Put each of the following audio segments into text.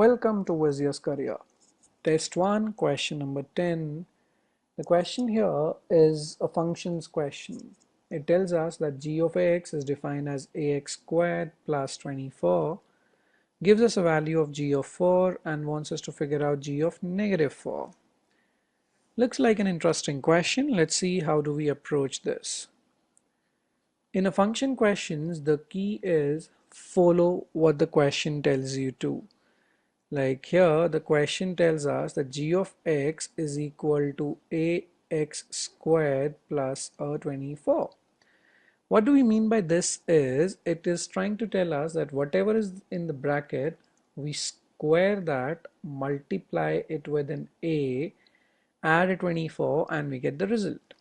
Welcome to WIZIUS Career. Test 1, question number 10. The question here is a functions question. It tells us that g of ax is defined as ax squared plus 24, gives us a value of g of 4 and wants us to figure out g of negative 4. Looks like an interesting question. Let's see how do we approach this. In a function questions, the key is follow what the question tells you to. Like here, the question tells us that g of x is equal to ax squared plus a 24. What do we mean by this is, it is trying to tell us that whatever is in the bracket, we square that, multiply it with an a, add a 24 and we get the result.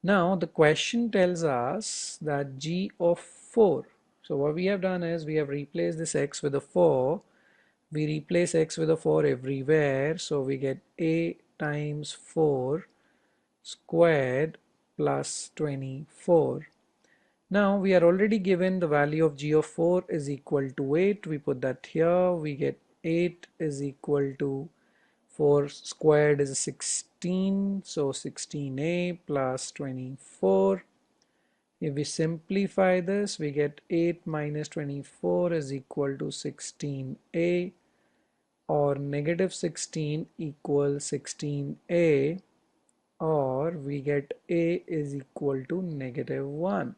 Now the question tells us that g of 4. So what we have done is we have replaced this x with a 4. We replace x with a 4 everywhere, so we get a times 4 squared plus 24. Now we are already given the value of g of 4 is equal to 8. We put that here. We get 8 is equal to 4 squared is 16, so 16a plus 24. If we simplify this, we get 8 minus 24 is equal to 16a, or negative 16 equals 16a, or we get a is equal to negative 1.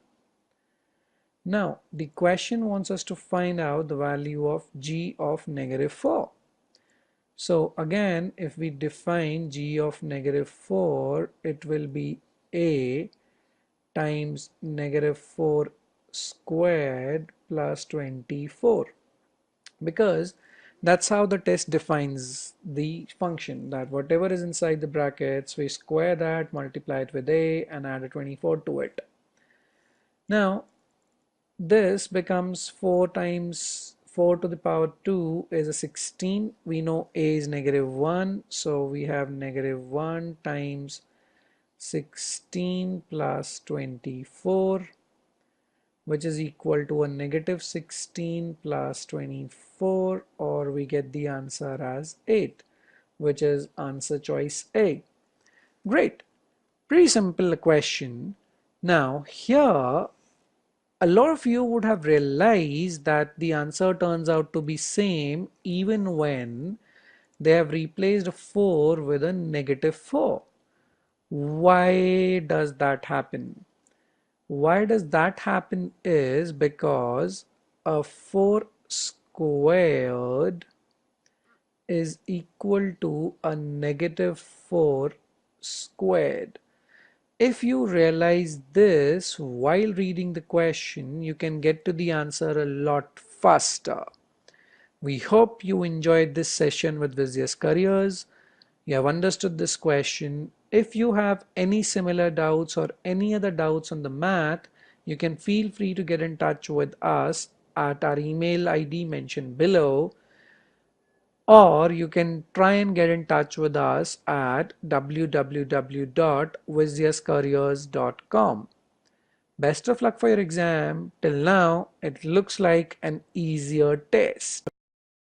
Now the question wants us to find out the value of g of negative 4. So again, if we define g of negative 4, it will be a times negative 4 squared plus 24, because that's how the test defines the function, that whatever is inside the brackets, we square that, multiply it with a and add a 24 to it. Now this becomes 4 times 4 to the power 2 is a 16. We know a is negative 1, so we have negative 1 times 16 plus 24, which is equal to a negative 16 plus 24, or we get the answer as 8, which is answer choice A. Great, pretty simple question. Now here, a lot of you would have realized that the answer turns out to be same even when they have replaced 4 with a negative 4. Why does that happen? Why does that happen is because a 4 squared is equal to a negative 4 squared. If you realize this while reading the question, you can get to the answer a lot faster. We hope you enjoyed this session with WIZIUS Careers. You have understood this question. If you have any similar doubts or any other doubts on the math, you can feel free to get in touch with us at our email ID mentioned below, or you can try and get in touch with us at www.wiziuscareers.com. Best of luck for your exam. Till now, it looks like an easier test.